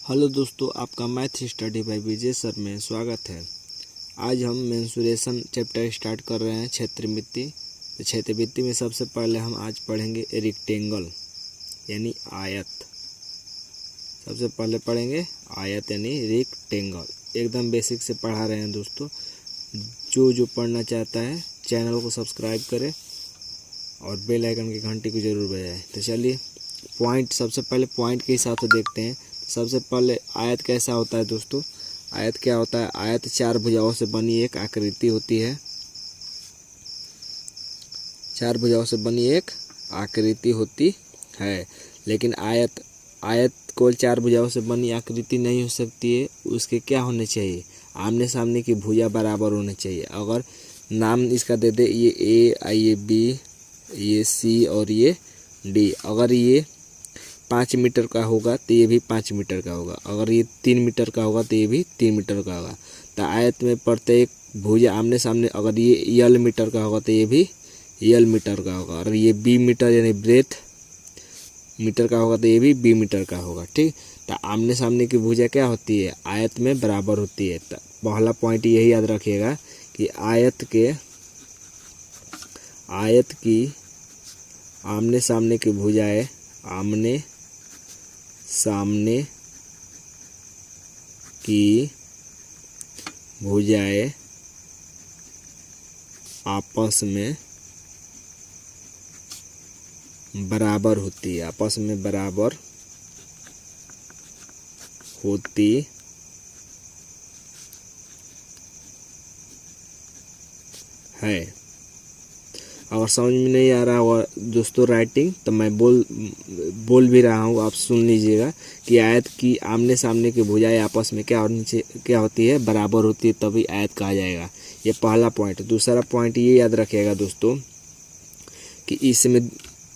Hello दोस्तों, आपका math study bye विजय sir में स्वागत है। आज हम मेंसुरेशन चैप्टर स्टार्ट कर रहे हैं क्षेत्रमिति। तो क्षेत्रमिति में सबसे पहले हम आज पढ़ेंगे रेक्टेंगल यानी आयत। सबसे पहले पढ़ेंगे आयत यानी रेक्टेंगल। एकदम बेसिक से पढ़ा रहे हैं दोस्तों। जो पढ़ना चाहता है चैनल को सब्सक्राइब करें और बेल आइकन की घंटी को जरूर बजाएं। तो चलिए सबसे पहले पॉइंट के हिसाब से देखते हैं। सबसे पहले आयत कैसा होता है दोस्तों? आयत क्या होता है? आयत चार भुजाओं से बनी एक आकृति होती है। चार भुजाओं से बनी एक आकृति होती है। लेकिन आयत केवल चार भुजाओं से बनी आकृति नहीं हो सकती है। उसके क्या होने चाहिए? आमने सामने की भुजा बराबर होने चाहिए। अगर नाम इसका दे दे, ये ए, ये बी, ये सी और ये डी। अगर ये 5 मीटर का होगा तो ये भी 5 मीटर का होगा। अगर ये 3 मीटर का होगा तो ये भी 3 मीटर का होगा। तो आयत में प्रत्येक भुजा आमने सामने, अगर ये यल मीटर का होगा तो ये भी यल मीटर का होगा। और ये बी मीटर यानी ब्रेथ मीटर का होगा तो ये भी बी मीटर का होगा। ठीक, तो आमने सामने की भुजा क्या होती है? आयत में बराबर होती है। तो पहला पॉइंट यही याद रखिएगा कि आयत की आमने सामने की भुजाएं आमने सामने की भुजाएं आपस में बराबर होती है। आपस में बराबर होती है। अगर समझ में नहीं आ रहा होगा दोस्तों राइटिंग, तो मैं बोल भी रहा हूँ, आप सुन लीजिएगा कि आयत की आमने सामने की भुजाएं आपस में क्या होती है? बराबर होती है, तभी आयत कहा जाएगा। ये पहला पॉइंट। दूसरा पॉइंट ये याद रखिएगा दोस्तों कि इसमें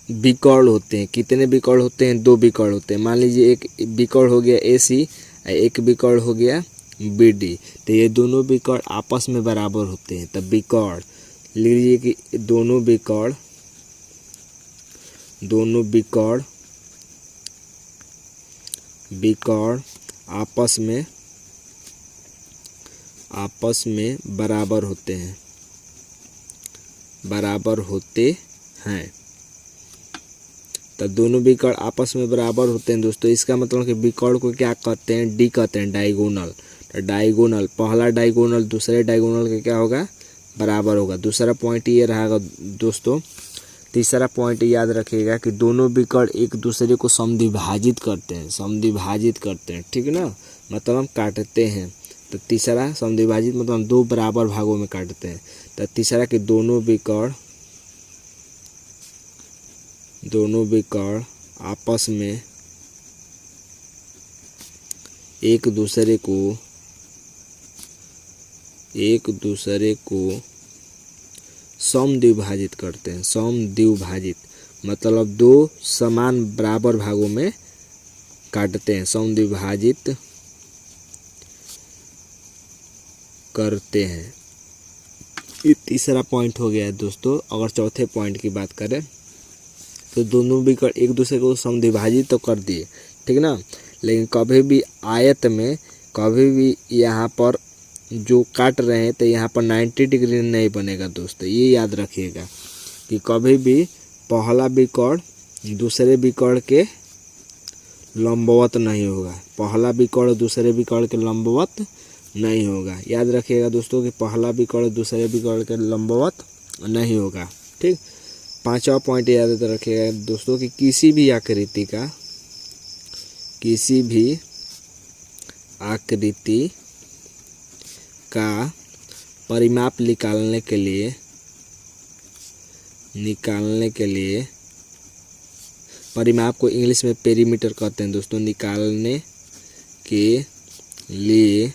विकर्ण होते हैं। कितने विकर्ण होते हैं? 2 विकर्ण होते हैं। मान लीजिए एक विकर्ण हो गया AC, एक विकर्ण हो गया BD। तो ये दोनों विकर्ण आपस में बराबर होते हैं। तब विकर्ण लिख लीजिए कि दोनों विकर्ण आपस में बराबर होते हैं। तो दोनों विकर्ण आपस में बराबर होते हैं दोस्तों। इसका मतलब कि विकर्ण को क्या कहते हैं? डी कहते हैं, डायगोनल। तो डायगोनल, पहला डायगोनल दूसरे डायगोनल के क्या होगा? बराबर होगा। दूसरा पॉइंट ये रहेगा दोस्तों। तीसरा पॉइंट याद रखिएगा कि दोनों विकर्ण एक दूसरे को समद्विभाजित करते हैं। ठीक है ना? मतलब काटते हैं। तो तीसरा समद्विभाजित मतलब 2 बराबर भागों में काटते हैं। तो तीसरा कि दोनों विकर्ण आपस में एक दूसरे को समद्विभाजित करते हैं। समद्विभाजित मतलब 2 समान बराबर भागों में काटते हैं, समद्विभाजित करते हैं। ये तीसरा पॉइंट हो गया है दोस्तों। अगर चौथे पॉइंट की बात करें तो दोनों विकर्ण एक दूसरे को समद्विभाजित तो कर दिए, ठीक ना? लेकिन कभी भी आयत में कभी भी यहाँ पर जो काट रहे हैं तो यहाँ पर 90 डिग्री नहीं बनेगा दोस्तों। ये याद रखिएगा कि कभी भी पहला विकर्ण दूसरे विकर्ण के लंबवत नहीं होगा। पहला विकर्ण दूसरे विकर्ण के लंबवत नहीं होगा। याद रखिएगा दोस्तों कि पहला विकर्ण दूसरे विकर्ण के लंबवत नहीं होगा। ठीक, पांचवा पॉइंट याद रखिएगा दोस्तों कि किसी भी आकृति का परिमाप निकालने के लिए परिमाप को इंग्लिश में पेरीमीटर कहते हैं दोस्तों। निकालने के लिए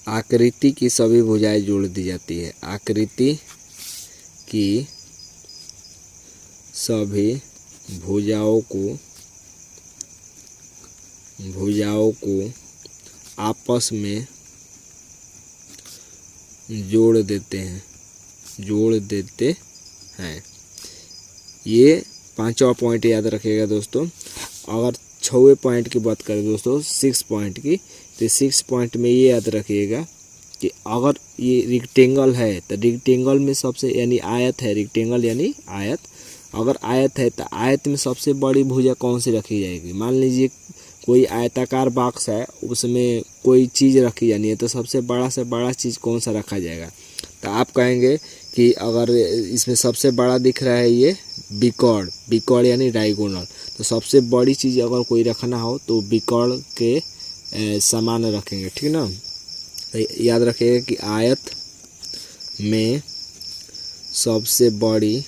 आकृति की सभी भुजाएं जोड़ दी जाती है। आकृति की सभी भुजाओं को आपस में जोड़ देते हैं। ये पांचवा पॉइंट याद रखिएगा दोस्तों। अगर छवे पॉइंट की बात करें दोस्तों, 6 पॉइंट की, तो 6 पॉइंट में ये याद रखिएगा कि अगर ये रेक्टेंगल है तो रेक्टेंगल में सबसे, यानी आयत है, रेक्टेंगल यानी आयत, अगर आयत है तो आयत में सबसे बड़ी भुजा कौन सी रखी जाएगी। मान लीजिए कोई आयताकार बॉक्स है, उसमें कोई चीज़ रखी जानी है, तो सबसे बड़ा से बड़ा चीज़ कौन सा रखा जाएगा। तो आप कहेंगे कि अगर इसमें सबसे बड़ा दिख रहा है ये बिकॉर्ड, बिकॉर्ड यानी डायगोनल, तो सबसे बड़ी चीज़ अगर कोई रखना हो तो बिकॉर्ड के समान रखेंगे, ठीक ना। तो याद रखिएगा कि आयत में सबसे बड़ी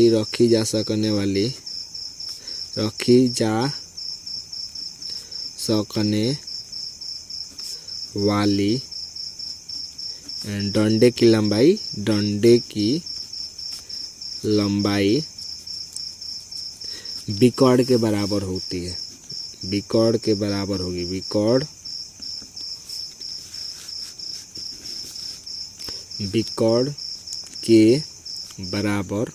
रखी जा सकने वाली डंडे की लंबाई बिकॉर्ड के बराबर होती है, बिकॉर्ड के बराबर होगी, बिकॉर्ड के बराबर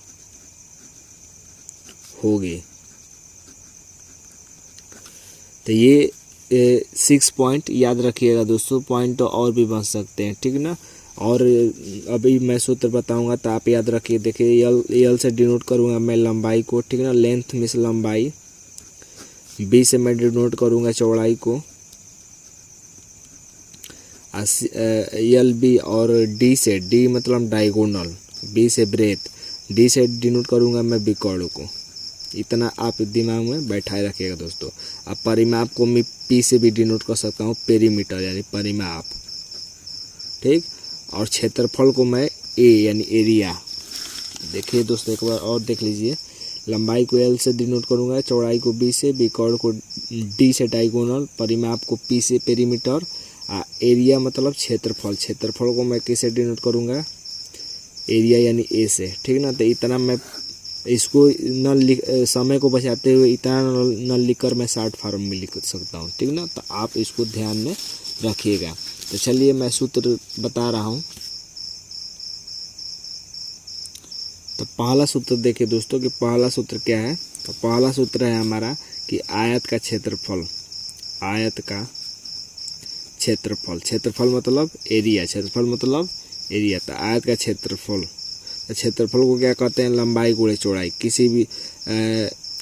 होगी। तो ये 6 पॉइंट याद रखिएगा दोस्तों। पॉइंट तो और भी बन सकते हैं, ठीक ना। और अभी मैं सूत्र बताऊंगा तो आप याद रखिए। देखिए यल से डिनोट करूंगा मैं लंबाई को, ठीक ना, लेंथ में से लंबाई, बी से मैं डिनोट करूंगा चौड़ाई को, यल बी, और डी मतलब डायगोनल, बी से ब्रेथ, डी से डिनोट करूंगा मैं बिकॉर्ड को। इतना आप दिमाग में बैठाए रखिएगा दोस्तों। अब परिमाप को मैं पी से भी डिनोट कर सकता हूँ, पेरीमीटर यानी परिमाप, ठीक। और क्षेत्रफल को मैं ए यानी एरिया। देखिए दोस्तों एक बार और देख लीजिए, लंबाई को एल से डिनोट करूँगा, चौड़ाई को बी से, बिकॉर्ड को डी से डायगोनल, परिमाप को पी से पेरीमीटर, एरिया मतलब क्षेत्रफल, क्षेत्रफल को मैं किसे डिनोट करूँगा, एरिया यानी ए से, ठीक ना। तो इतना मैं इसको न लिख, समय को बचाते हुए इतना न लिखकर मैं शॉर्ट फॉर्म में लिख सकता हूँ, ठीक ना। तो आप इसको ध्यान में रखिएगा। तो चलिए मैं सूत्र बता रहा हूँ। तो पहला सूत्र देखिए दोस्तों कि पहला सूत्र क्या है। तो पहला सूत्र है हमारा कि आयत का क्षेत्रफल, आयत का क्षेत्रफल, क्षेत्रफल मतलब एरिया, क्षेत्रफल मतलब एरिया। तो आयत का क्षेत्रफल, क्षेत्रफल को क्या कहते हैं, लंबाई गुणे चौड़ाई। किसी भी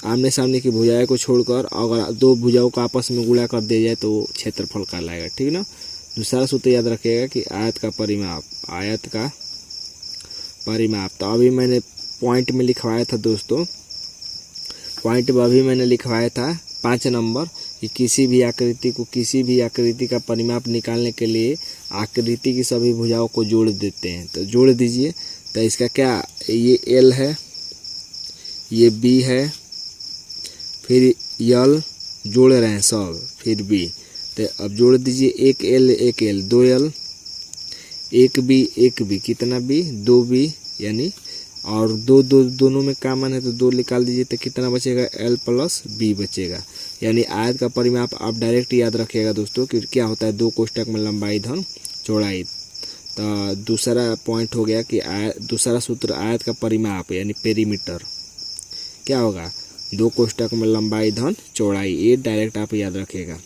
आमने सामने की भुजाएं को छोड़कर अगर दो भुजाओं को आपस में गुणा कर दिया जाए तो क्षेत्रफल कहलाएगा, ठीक ना। दूसरा सूत्र याद रखिएगा कि आयत का परिमाप, आयत का परिमाप। तो अभी मैंने पॉइंट में लिखवाया था दोस्तों, पॉइंट में अभी मैंने लिखवाया था 5 नंबर कि किसी भी आकृति का परिमाप निकालने के लिए आकृति की सभी भुजाओं को जोड़ देते हैं। तो जोड़ दीजिए। तो इसका क्या, ये एल है, ये बी है, फिर यल जोड़ रहे हैं सब, फिर बी। तो अब जोड़ दीजिए, एक एल, 2 एल, एक बी, कितना बी, 2 बी, यानी और दोनों में कॉमन है तो 2 निकाल दीजिए। तो कितना बचेगा, एल प्लस बी बचेगा। यानी आयत का परिमाप आप डायरेक्ट याद रखिएगा दोस्तों कि क्या होता है, 2 कोष्ठक में लंबाई धन चौड़ाई। तो दूसरा पॉइंट हो गया कि दूसरा सूत्र आयत का परिमाप यानी पेरीमीटर क्या होगा, 2 कोष्ठक में लंबाई धन चौड़ाई, ये डायरेक्ट आप याद रखिएगा।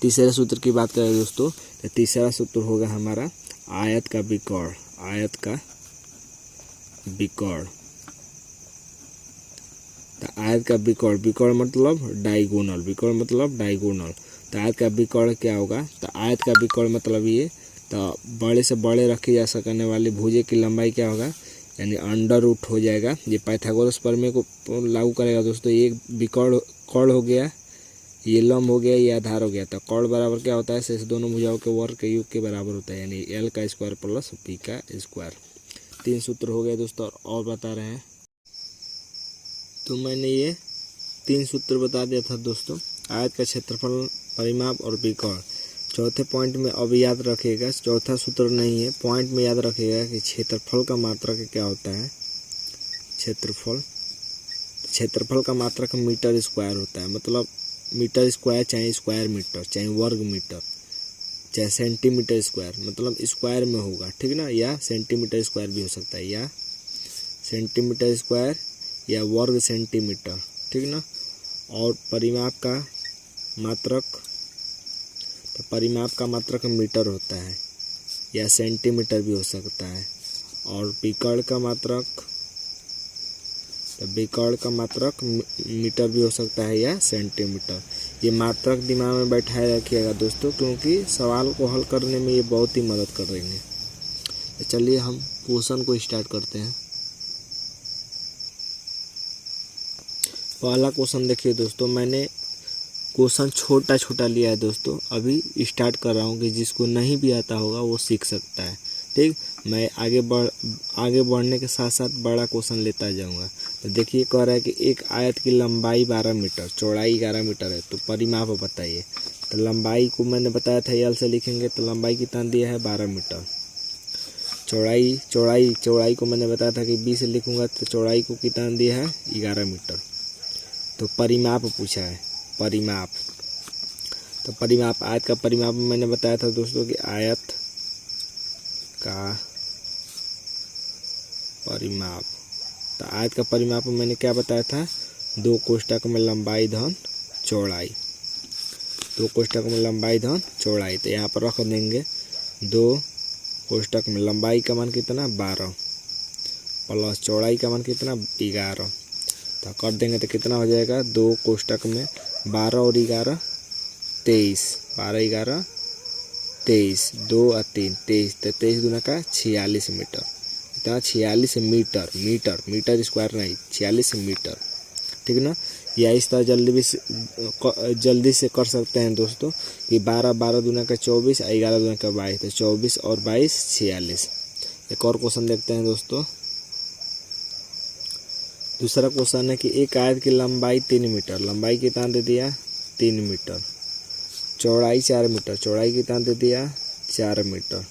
तीसरे सूत्र की बात करें दोस्तों, तो तीसरा सूत्र होगा हमारा आयत का बिकॉर्ड, आयत का बिकॉर्ड। तो आयत का बिकॉर्ड मतलब डायगोनल, बिकॉर्ड मतलब डायगोनल। तो आयत का बिकॉर्ड क्या होगा, तो आयत का बिकॉर्ड मतलब ये, तो बड़े से बड़े रखी जा सकने वाली भुजे की लंबाई क्या होगा, यानी अंडर रूट हो जाएगा। ये पाइथागोरस प्रमेय को लागू करेगा दोस्तों। ये बिकॉर्ड कॉर्ड हो गया, ये लंब हो गया, ये आधार हो गया। तो कॉर्ड बराबर क्या होता है, शेष दोनों भुजाओं के वर्ग के योग के बराबर होता है, यानी एल का स्क्वायर प्लस पी का स्क्वायर। 3 सूत्र हो गए दोस्तों, और बता रहे हैं। तो मैंने ये 3 सूत्र बता दिया था दोस्तों, आयत का क्षेत्रफल, परिमाप और बिकॉर्ड। चौथे पॉइंट में अब याद रखिएगा, चौथा सूत्र नहीं है, पॉइंट में याद रखिएगा कि क्षेत्रफल का मात्रक क्या होता है, क्षेत्रफल का मात्रक मीटर स्क्वायर होता है। मतलब मीटर स्क्वायर चाहे स्क्वायर मीटर, चाहे वर्ग मीटर, चाहे सेंटीमीटर स्क्वायर, मतलब स्क्वायर में होगा, ठीक ना। या सेंटीमीटर स्क्वायर भी हो सकता है, या सेंटीमीटर स्क्वायर या वर्ग सेंटीमीटर, ठीक ना। और परिमाप का मात्रक, तो परिमाप का मात्रक मीटर होता है या सेंटीमीटर भी हो सकता है। और विकर्ण का मात्रक, तो विकर्ण का मात्रक मीटर भी हो सकता है या सेंटीमीटर। ये मात्रक दिमाग में बैठाए रखिएगा दोस्तों, क्योंकि सवाल को हल करने में ये बहुत ही मदद कर रही है। तो चलिए हम क्वेश्चन को स्टार्ट करते हैं। पहला क्वेश्चन देखिए दोस्तों, मैंने क्वेश्चन छोटा छोटा लिया है दोस्तों, अभी स्टार्ट कर रहा हूँ कि जिसको नहीं भी आता होगा वो सीख सकता है, ठीक। मैं आगे बढ़ने के साथ साथ बड़ा क्वेश्चन लेता जाऊँगा। तो देखिए कह रहा है कि एक आयत की लंबाई 12 मीटर, चौड़ाई 11 मीटर है, तो परिमाप बताइए। तो लंबाई को मैंने बताया था एल से लिखेंगे, तो लंबाई कितना दिया है 12 मीटर। चौड़ाई को मैंने बताया था कि 20 से लिखूंगा, तो चौड़ाई को कितना दिया है 11 मीटर। तो परिमाप पूछा है, परिमाप। तो परिमाप, आयत का परिमाप मैंने बताया था दोस्तों कि आयत का परिमाप। तो आयत का परिमाप मैंने क्या बताया था, 2 कोष्ठक में लंबाई धन चौड़ाई, 2 कोष्ठक में लंबाई धन चौड़ाई। तो यहाँ पर रख देंगे 2 कोष्ठक में लंबाई का मान कितना 12 प्लस चौड़ाई का मान कितना 11। तो कर देंगे तो कितना हो जाएगा, 2 कोष्ठक में 12 और 11 23, 12 11 23, 2 और 3 23, तो 23 दूना का 46 मीटर। इतना 46 मीटर, मीटर स्क्वायर नहीं, 46 मीटर, ठीक ना। या इस तरह जल्दी से कर सकते हैं दोस्तों कि 12 दूना का 24, 11 दूना का 22, तो 24 और 22 46। एक और क्वेश्चन देखते हैं दोस्तों। दूसरा क्वेश्चन है कि एक आयत की लंबाई 3 मीटर, लंबाई कितना दे दिया 3 मीटर, चौड़ाई 4 मीटर, चौड़ाई कितना दे दिया 4 मीटर।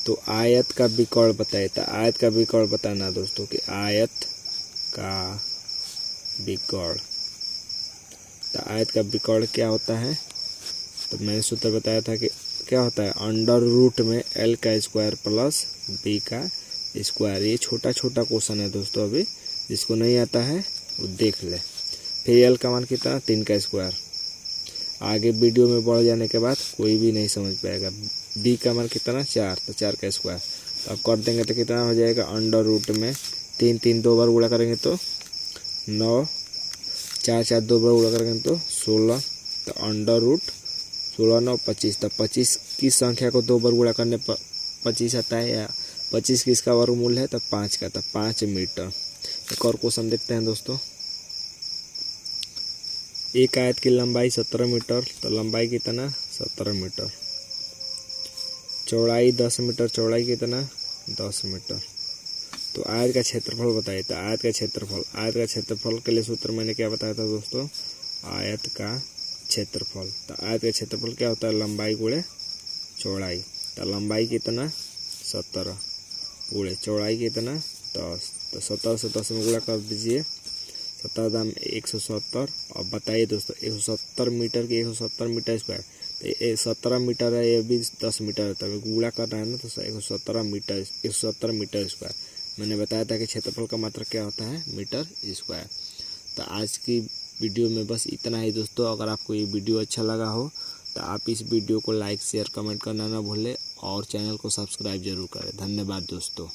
तो आयत का विकर्ण बताइए। तो आयत का विकर्ण बताना दोस्तों कि आयत का विकर्ण, तो आयत का विकर्ण क्या होता है, तो मैंने सूत्र बताया था कि क्या होता है, अंडर रूट में एल का स्क्वायर प्लस बी का स्क्वायर। ये छोटा छोटा क्वेश्चन है दोस्तों, अभी जिसको नहीं आता है वो देख ले। फिर एल का मान कितना 3 का स्क्वायर, आगे वीडियो में बढ़ जाने के बाद कोई भी नहीं समझ पाएगा। बी का मान कितना 4, तो 4 का स्क्वायर। तो अब कर देंगे तो कितना हो जाएगा, अंडर रूट में 3 2 बार गुणा करेंगे तो 9, 4 2 बार गुणा करेंगे तो 16, तो अंडर रूट 16 9 25। तो 25 की संख्या को 2 बार गुणा करने पर 25 आता है, या 25 किसका वर्गमूल है, तो 5 का, तो 5 मीटर। एक और क्वेश्चन देखते हैं दोस्तों। एक आयत की लंबाई 17 मीटर, तो लंबाई कितना 17 मीटर, चौड़ाई 10 मीटर, चौड़ाई कितना 10 मीटर। तो आयत का क्षेत्रफल बताइए। तो आयत का क्षेत्रफल के लिए सूत्र मैंने क्या बताया था दोस्तों, आयत का क्षेत्रफल। तो आयत का क्षेत्रफल क्या होता है, लंबाई गुणे चौड़ाई। तो लंबाई कितना 17 गुणे चौड़ाई कितना 10, तो 17 से 10 में गुणा कर दीजिए, 17 दाम 170। अब बताइए दोस्तों 170 मीटर की 170 मीटर स्क्वायर, तो 17 मीटर है, ये भी 10 मीटर है, तो गुणा करना है ना, तो 170 मीटर स्क्वायर। मैंने बताया था कि क्षेत्रफल का मात्रक क्या होता है मीटर स्क्वायर। तो आज की वीडियो में बस इतना ही दोस्तों। अगर आपको ये वीडियो अच्छा लगा हो तो आप इस वीडियो को लाइक शेयर कमेंट करना ना भूलें और चैनल को सब्सक्राइब जरूर करें। धन्यवाद दोस्तों।